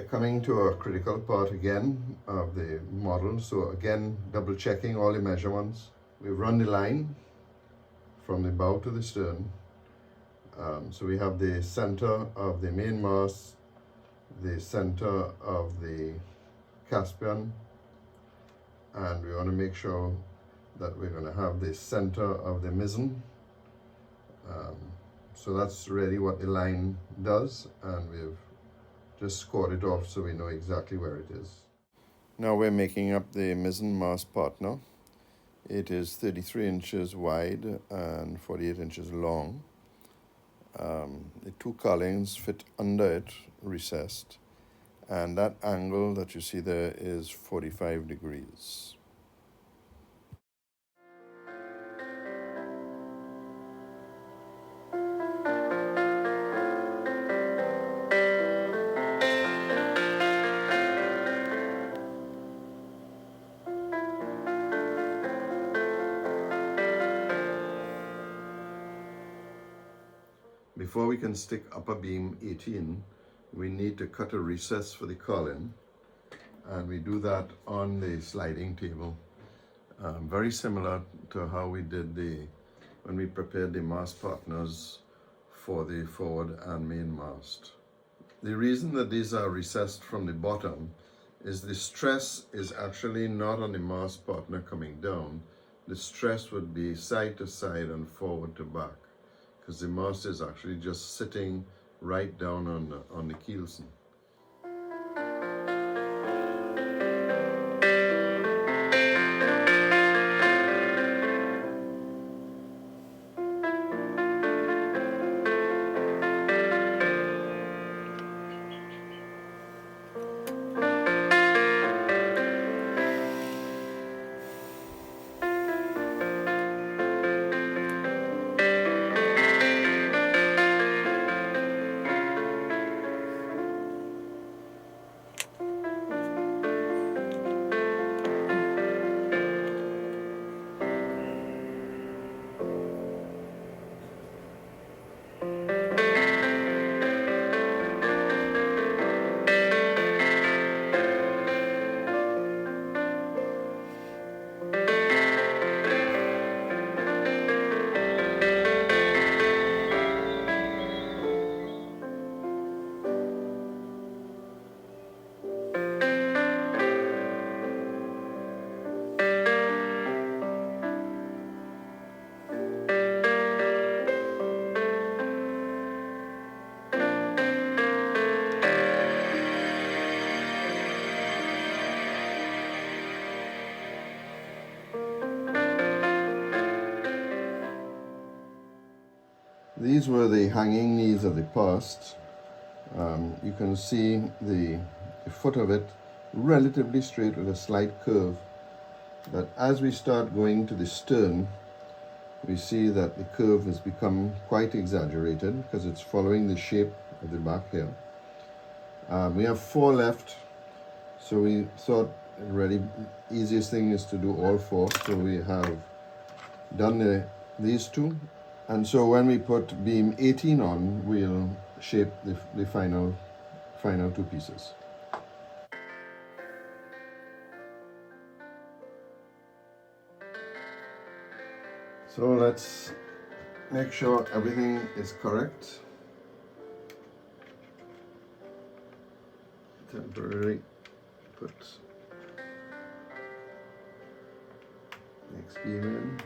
coming to a critical part again of the model. So again, double checking all the measurements. We've run the line from the bow to the stern. So we have the center of the main mast, the center of the Caspian, and we want to make sure that we're going to have the center of the mizzen. So that's really what the line does, and we've just scored it off so we know exactly where it is. Now we're making up the mizzen mast partner. It is 33 inches wide and 48 inches long. The two cowlings fit under it, recessed, and that angle that you see there is 45 degrees. Before we can stick upper beam 18, we need to cut a recess for the cowling, and we do that on the sliding table. Very similar to how we did when we prepared the mast partners for the forward and main mast. The reason that these are recessed from the bottom is the stress is actually not on the mast partner coming down. The stress would be side to side and forward to back, because the mast is actually just sitting right down on the keelson. These were the hanging knees of the past. You can see the foot of it relatively straight with a slight curve. But as we start going to the stern, we see that the curve has become quite exaggerated because it's following the shape of the back here. We have 4 left, so we thought the really easiest thing is to do all 4. So we have done these 2. And so when we put beam 18 on, we'll shape the final 2 pieces. So let's make sure everything is correct. Temporarily put next beam in.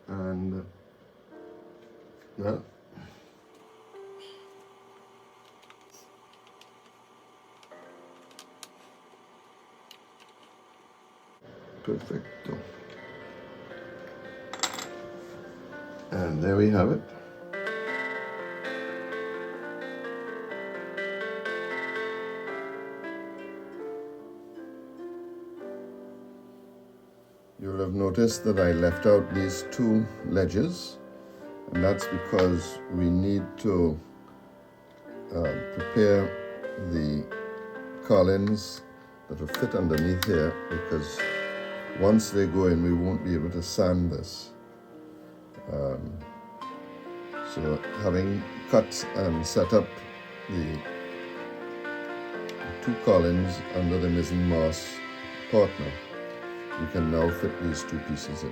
And well, perfecto. And there we have it. You'll have noticed that I left out these 2 ledges, and that's because we need to prepare the cowlings that will fit underneath here, because once they go in, we won't be able to sand this. So having cut and set up the two columns under the mizzen mast partner, we can now fit these two pieces in.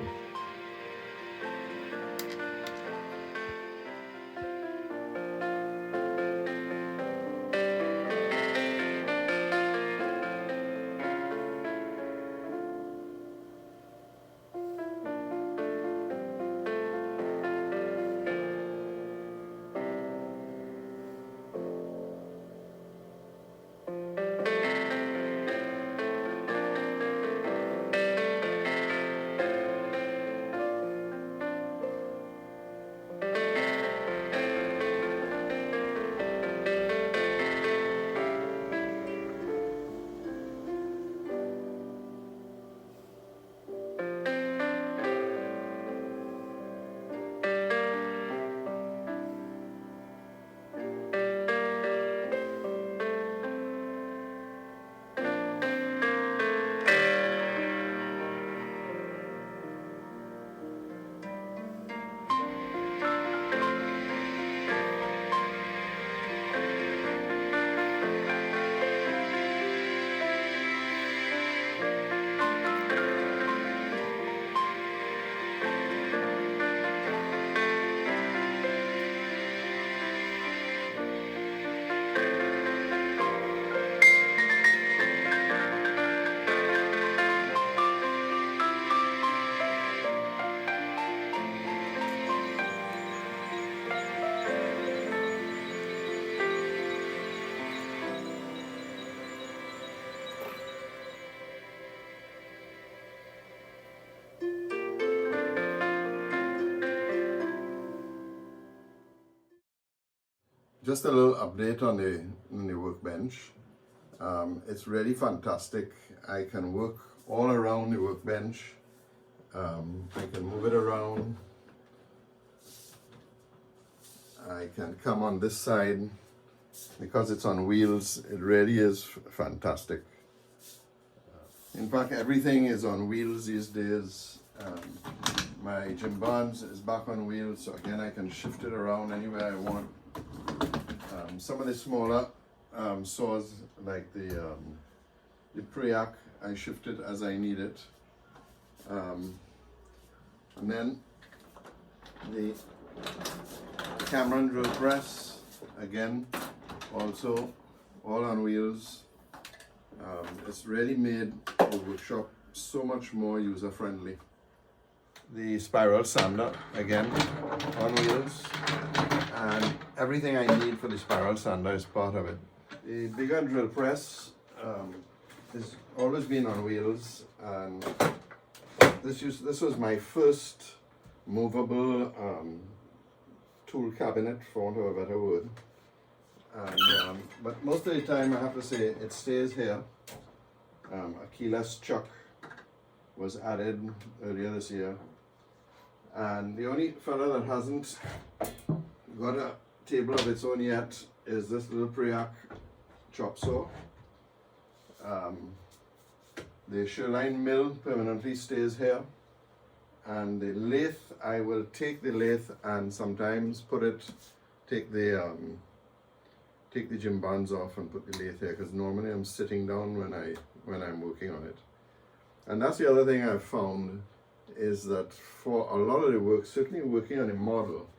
Just a little update on the workbench. It's really fantastic. I can work all around the workbench. I can move it around. I can come on this side. Because it's on wheels, it really is fantastic. In fact, everything is on wheels these days. My gym bands is back on wheels, so again I can shift it around anywhere I want. Some of the smaller saws, like the Preac, I shift it as I need it. And then the Cameron drill press, again, also all on wheels. It's really made the workshop so much more user friendly. The spiral sander, again, on wheels, and everything I need for the spiral sander is part of it. The bigger drill press has always been on wheels, and this was my first movable tool cabinet, for want of a better word. And, but most of the time, I have to say, it stays here. A keyless chuck was added earlier this year. And the only fella that hasn't got a table of its own yet is this little Preac chop saw. The Shoreline mill permanently stays here. And the lathe, I will take the lathe and sometimes take the gym bands off and put the lathe here, because normally I'm sitting down when I'm working on it. And that's the other thing I've found, is that for a lot of the work, certainly working on a model,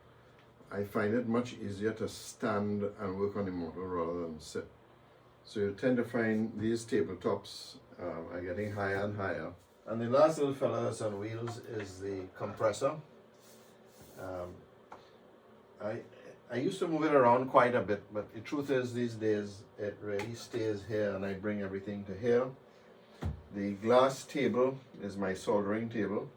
I find it much easier to stand and work on the model rather than sit. So you tend to find these tabletops are getting higher and higher. And the last little fella that's on wheels is the compressor. I used to move it around quite a bit, but the truth is these days it really stays here, and I bring everything to here. The glass table is my soldering table.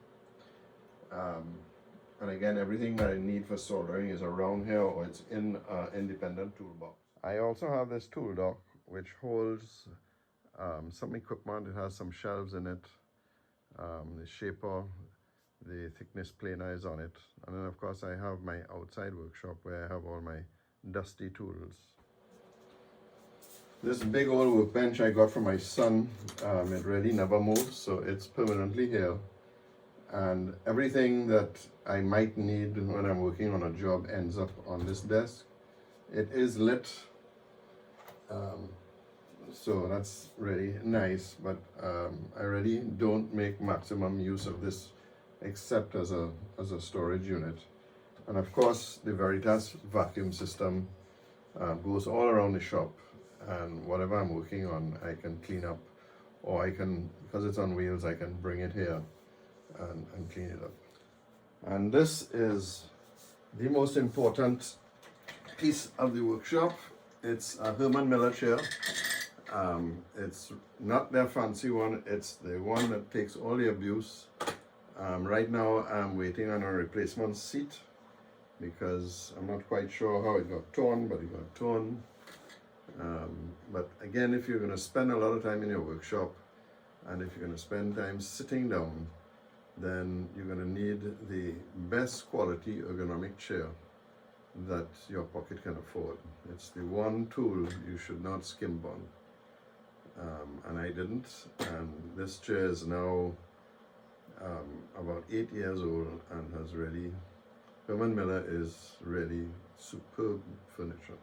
And again, everything that I need for soldering is around here, or it's in an independent toolbox. I also have this tool dock which holds some equipment. It has some shelves in it, the shaper, the thickness planer is on it, and then of course I have my outside workshop where I have all my dusty tools. This big old workbench I got from my son, it really never moves, so it's permanently here. And everything that I might need when I'm working on a job ends up on this desk. It is lit, so that's really nice, but I really don't make maximum use of this except as a storage unit. And of course, the Veritas vacuum system goes all around the shop, and whatever I'm working on, I can clean up, or I can, because it's on wheels, I can bring it here and clean it up. And this is the most important piece of the workshop. It's a Herman Miller chair. It's not their fancy one, it's the one that takes all the abuse. Right now I'm waiting on a replacement seat because I'm not quite sure how it got torn, but it got torn. But again, if you're going to spend a lot of time in your workshop, and if you're going to spend time sitting down, then you're going to need the best quality ergonomic chair that your pocket can afford. It's the one tool you should not skimp on. And I didn't, and this chair is now about 8 years old and has really, Herman Miller is really superb furniture.